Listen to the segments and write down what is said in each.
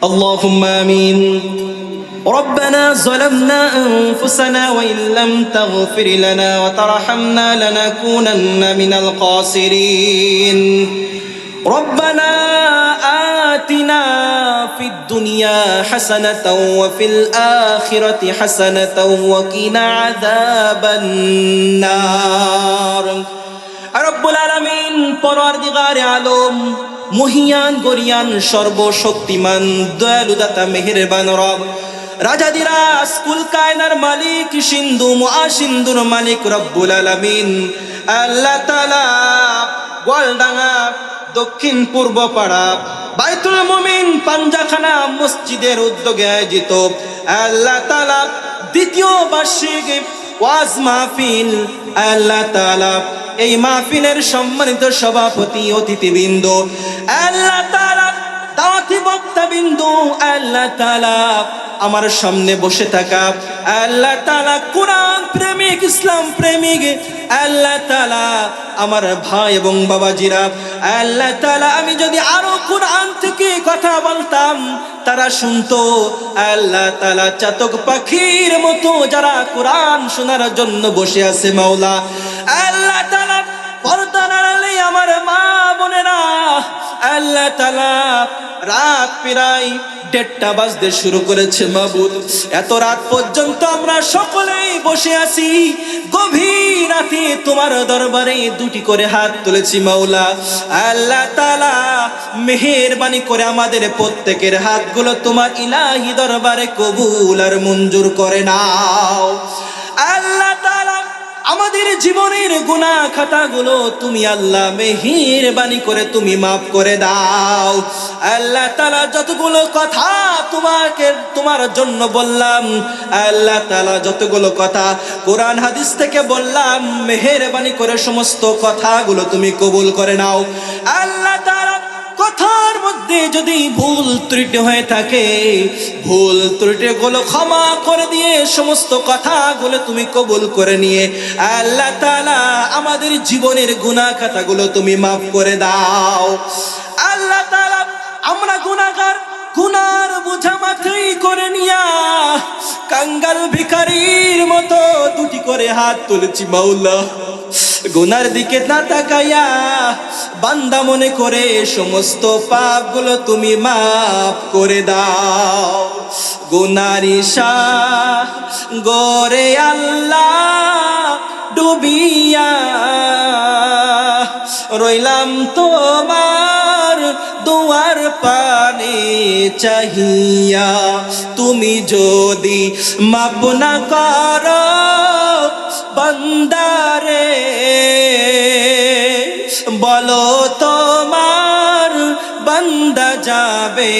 اللهم آمين. ربنا ظلمنا أنفسنا وإن لم تغفر لنا وترحمنا لنكونن من الخاسرين. ربنا آتنا في الدنيا حسنة وفي الآخرة حسنة وقنا عذاب النار. رب العالمين পরওয়ারদিগার আলম মহিয়ান গরিয়ান সর্বশক্তিমান দয়ালু দাতা মেহেরবান রব রাজাদিরাজ কুল কায়নার মালিক সিন্ধু মুআসিন্দুর মালিক রব্বুল আলামিন আল্লাহ তাআলা গোলডাঙ্গা দক্ষিণ পূর্ব পাড়া বাইতুল মুমিন পাঞ্জাখানা মসজিদের উদ্যোগে আয়োজিত আল্লাহ তাআলা দ্বিতীয় বার্ষিক ওয়াজ মাহফিল আল্লাহ তাআলা এই মাহফিলের সম্মানিত সভাপতি অতিথিবৃন্দ আল্লাহ তাআলা দাওয়াতি বক্তাবৃন্দ আল্লাহ তাআলা আমার সামনে বসে থাকা আল্লাহ তাআলা কোরআন প্রেমিক ইসলাম প্রেমিক আল্লাহ তাআলা আমার ভাই এবং বাবাজিরা আল্লাহ তাআলা আমি যদি আরো কোরআন থেকে কথা বলতাম তারা শুনতো আল্লাহ তাআলা চাতক পাখির মতো যারা কোরআন শোনার জন্য বসে আছে মাওলা আল্লাহ তাআলা পর্দার আড়ালে আমার মা বোনেরা আল্লাহ তাআলা রাত প্রায় 1:30 বাজতে শুরু করেছে মাবুদ এত রাত পর্যন্ত আমরা সকলেই বসে আছি গভীর রাতে তোমার দরবারে দুটি করে হাত তুলেছি মাওলা আল্লাহ তাআলা মেহেরবানি করে আমাদের প্রত্যেকের হাতগুলো তোমার ইলাহি দরবারে কবুল আর মঞ্জুর করে নাও আল্লাহ তাআলা আমাদের জীবনের গুনাহ খাতাগুলো তুমি আল্লাহ মেহেরবানি করে তুমি maaf করে দাও আল্লাহ তাআলা যতগুলো কথা তোমার জন্য বললাম আল্লাহ তাআলা যতগুলো কথা কোরআন হাদিস থেকে বললাম মেহেরবানি করে সমস্ত কথাগুলো তুমি কবুল করে নাও আল্লাহ তাআলা কথার মধ্যে যদি ভুল ত্রুটি হয়ে থাকে ভুল ত্রুটিগুলো ক্ষমা করে দিয়ে সমস্ত কথাগুলো তুমি কবুল করে নিয়ে আল্লাহ তাআলা আমাদের জীবনের গুনাহ খাতাগুলো তুমি maaf করে দাও আল্লাহ তাআলা আমরা গুনাহগার গুনার বোঝা মাথায় করে নিয়া কাঙ্গাল ভিখারির মতো দুটি করে হাত তুলেছি মাওলা গুনার দিকে না তাকাইয়া বান্দা মনে করে সমস্ত পাপগুলো তুমি maaf করে দাও গুনারি সাগরে আল্লাহ ডুবিয়া রইলাম তোমার দুয়ার পানে চাহিয়া তুমি যদি মাপ না করো বান্দারে বলো তোমার বান্দা যাবে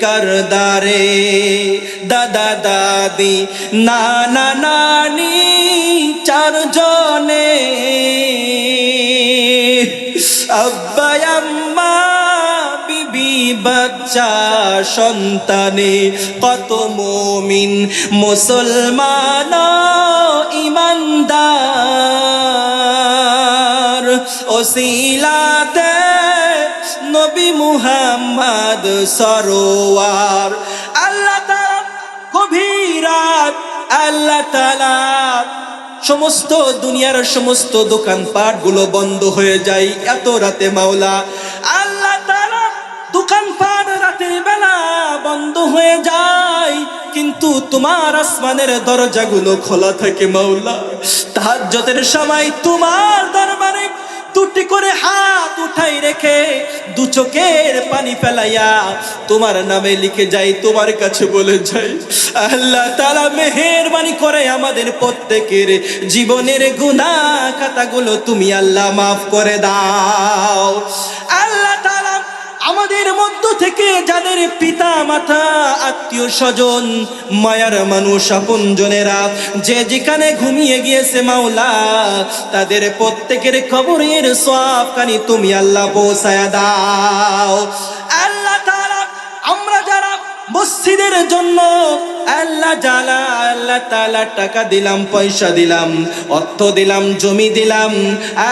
কারদারে দাদা দাদি নানা নানি চারজনে আব্বা আম্মা বিবি বাচ্চা সন্তানে কত মুমিন মুসলমান ইমানদার ওসিলাতে নবী মুহাম্মদ সরোয়ার আল্লাহ তাআলা গভীর রাত আল্লাহ তাআলা সমস্ত দুনিয়ার সমস্ত দোকানপাট গুলো বন্ধ হয়ে যায় এত রাতে মাওলা আল্লাহ তাআলা দোকানপাট রাতের বেলা বন্ধ হয়ে যায় কিন্তু তোমার আসমানের দরজাগুলো খোলা থাকে মাওলা তাহাজ্জুদের সময় তোমার দরবারে দুটি করে হাত উঠাই রেখে দু চোখের পানি ফেলাইয়া তোমার নামে লিখে যাই তোমার কাছে বলে যাই আল্লাহ তাআলা মেহেরবানি করে আমাদের প্রত্যেকের জীবনের গুনাহ খাতাগুলো তুমি আল্লাহ maaf করে দাও আল্লাহ তাআলা আমাদের মধ্য থেকে যাদের পিতা মাতা আত্মীয় স্বজন মায়ার মানুষ আপনজনেরা যে যেখানে ঘুমিয়ে গিয়েছে মাওলা তাদের প্রত্যেকের কবরের সওয়াবখানি তুমি আল্লাহ পৌঁছায়া দাও আল্লাহ তাআলা আমরা যারা মসজিদের জন্য আল্লাহ তাআলা টাকা দিলাম, পয়সা দিলাম, অর্থ দিলাম, জমি দিলাম,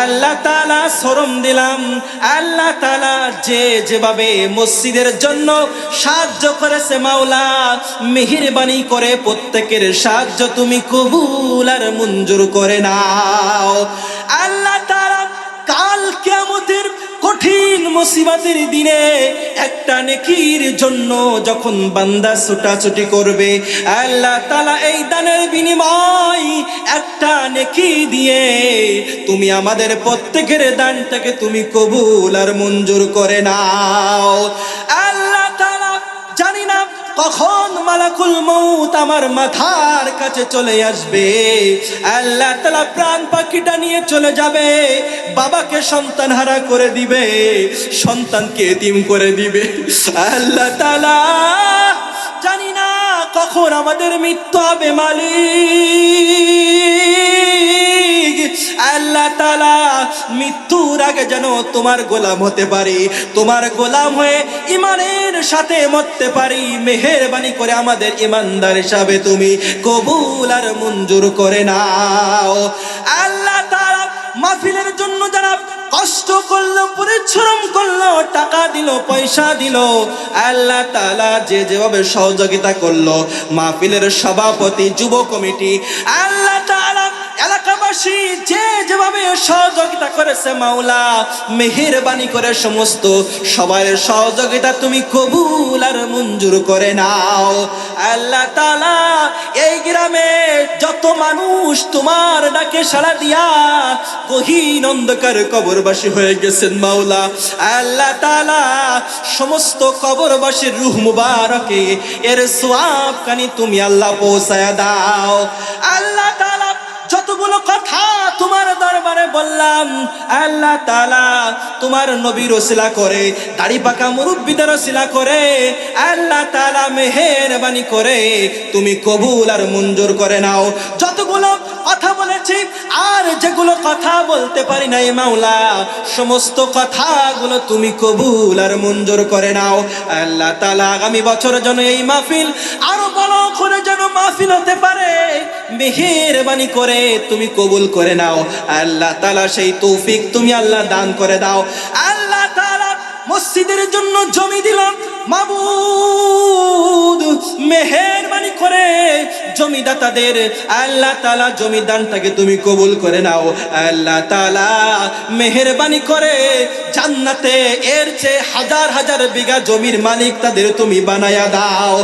আল্লাহ তাআলা শ্রম দিলাম। আল্লাহ তাআলা যে যেভাবে মসজিদের জন্য সাহায্য করেছে মাওলা, মেহেরবানি করে প্রত্যেকের সাহায্য তুমি কবুল আর মঞ্জুর করে নাও। আল্লাহ তাআলা কাল কিয়ামতের কঠিন মুসিবতের দিনে একটা নেকির জন্য যখন বান্দা ছুটাছুটি করবে, আল্লাহ তাআলা এই দানের বিনিময় একটা নেকি দিয়ে তুমি আমাদের প্রত্যেকের দানটাকে তুমি কবুল আর মঞ্জুর করে নাও। আল্লাহ তাআলা জানি না কখন মালাকুল মউত আমার মাথার কাছে চলে আসবে। আল্লাহ তাআলা প্রাণ পাখিটা নিয়ে চলে যাবে, বাবাকে সন্তান হারা করে দিবে, সন্তানকে এতিম করে দিবে। আল্লাহ তাআলা জানি না কখন আমাদের মৃত্যু হবে মালিক। আল্লাহ তাআলা মৃত্যুর আগে যেন তোমার গোলাম হতে পারি, তোমার গোলাম হয়ে ইমানের সাথে মরতে পারি। মেহেরবানি করে আমাদের ইমানদার হিসাবে তুমি কবুল আর মঞ্জুর করে নাও। আল্লাহ তাআলা মাহফিলের জন্য যারা কষ্ট করলো, পরিশ্রম করলো, টাকা দিল, পয়সা দিল, আল্লাহ তাআলা যে যেভাবে সহযোগিতা করলো, মাহফিলের সভাপতি, যুব কমিটি, আল্লাহ তাআলা এলাকাবাসী যে যেভাবে সহযোগিতা করেছে মাওলা, মেহেরবানি করে সমস্ত সবার সহযোগিতা তুমি কবুল আর মঞ্জুর করে নাও। আল্লাহ তাআলা এই গ্রামে যত মানুষ তোমার ডাকে সাড়া দিয়া গহীন অন্ধকার কবরবাসী হয়ে গেছেন মাওলা, আল্লাহ তাআলা সমস্ত কবরবাসীর রূহ মুবারকে এর সওয়াব কানি তুমি আল্লাহ পৌঁছায়া দাও। আল্লাহ তাআলা যতগুলো কথা তোমার দরবারে বললাম, আল্লাহ তাআলা তোমার নবীর ওসিলা করে, দাড়ি পাকা মুরব্বিদের ওসিলা করে, আল্লাহ তাআলা মেহেরবানি করে তুমি কবুল আর মঞ্জুর করে নাও। যতগুলো কথা বলেছি আর যেগুলো কথা বলতে পারি নাই মাওলা, সমস্ত কথাগুলো তুমি কবুল আর মঞ্জুর করে নাও। আল্লাহ তাআলা আগামী বছরের জন্য এই মাহফিল আরো বড় করে যেন মাহফিল হতে পারে, মেহেরবানি করে তুমি কবুল করে নাও। আল্লাহ তাআলা সেই তৌফিক তুমি আল্লাহ দান করে দাও। আল্লাহ তাআলা মসজিদের জন্য জমি দিলাম মাবুদ, মেহেরবানি করে জমিদাতাদের আল্লাহ তাআলা জমি দানটাকে তুমি কবুল করে নাও। আল্লাহ তাআলা মেহেরবানি করে জান্নাতে এর চেয়ে হাজার হাজার বিঘা জমির মালিক তাদের তুমি বানায়া দাও।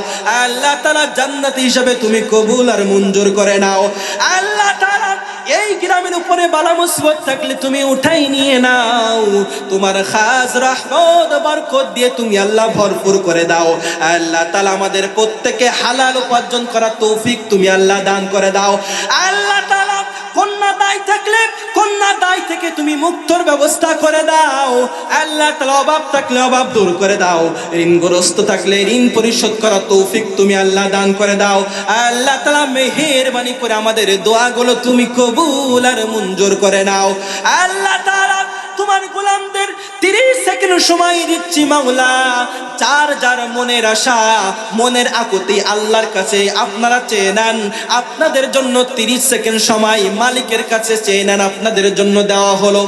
আল্লাহ তাআলা জান্নাত হিসাবে তুমি কবুল আর মঞ্জুর করে নাও। আল্লাহ তাআলা এই গ্রামের উপরে বালা মুসিবত থাকলে তুমি উঠাই নিয়ে নাও, তোমার খাস রহমত বরকত দিয়ে তুমি আল্লাহ ভরপুর করে দাও। আল্লাহ তাআলা আমাদের প্রত্যেককে হালাল উপার্জন করার তৌফিক তুমি আল্লাহ দান করে দাও। আল্লাহ তাআলা কন্যা দায় থাকলে কন্যা দায় থেকে তুমি মুক্তর ব্যবস্থা করে দাও। আল্লাহ তাআলা অভাব থাকলে অভাব দূর করে দাও, ঋণগ্রস্ত থাকলে ঋণ পরিশোধ করার তৌফিক তুমি আল্লাহ দান করে দাও। আল্লাহ তাআলা মেহেরবানি করে আমাদের দোয়াগুলো তুমি কবুল আর মঞ্জুর করে নাও। আল্লাহ তাআলা তোমার গোলামদের 30 সেকেন্ড সময় দিচ্ছি মাওলা, যার যার মনের আশা মনের আকুতি আল্লাহর কাছে আপনারা চেয়ে নেন। আপনাদের জন্য 30 সেকেন্ড সময় মালিকের কাছে চেয়ে নেন, আপনাদের জন্য দেওয়া হলো।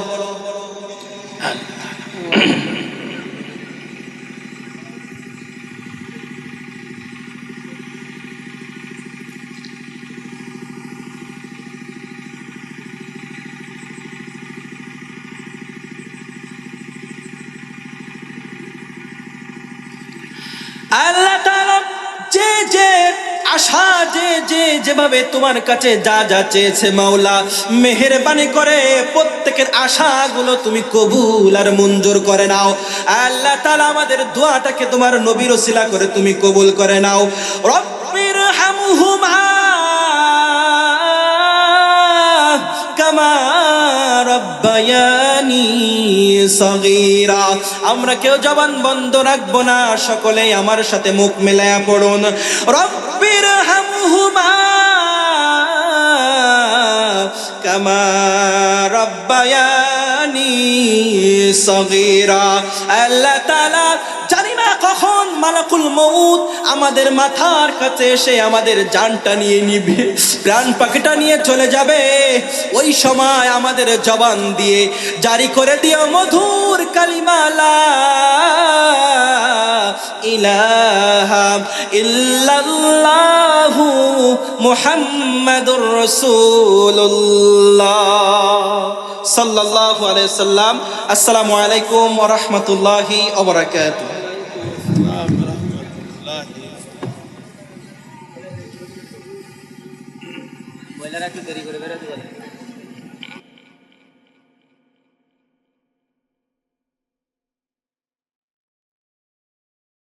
আল্লাহ তাআলা যে যে আশা যে যে যেভাবে তোমার কাছে যা যা চেয়েছে মাওলা, মেহেরবানি করে প্রত্যেকের আশাগুলো তুমি কবুল আর মঞ্জুর করে নাও। আল্লাহ তাআলা আমাদের দোয়াটাকে তোমার নবীর ওসিলা করে তুমি কবুল করে নাও। রব্বির হামহুমা কামা রব্বায়ানি সগীরা। আমরা কেউ জবান বন্ধ রাখবো না, সকলেই আমার সাথে মুখ মেলায়া পড়ুন। রব্বির হামহুমা কামা রব্বায়ানি সগীরা। আল্লাহ তাআলা জানি না কখন মালাকুল মউত আমাদের মাথার কাছে এসে আমাদের জানটা নিয়ে নিবে, প্রাণ পাখিটা নিয়ে চলে যাবে, ওই সময় আমাদের জবান দিয়ে জারি করে দিও মধুর কালিমা লা ইলাহা ইল্লাল্লাহু মুহাম্মাদুর রাসূলুল্লাহ সাল্লাল্লাহু আলাইহি সাল্লাম। আসসালামু আলাইকুম ওয়া রাহমাতুল্লাহি ওয়া বারাকাতুহু। মহিলারা একটু দেরি করে বেরোতে বলে।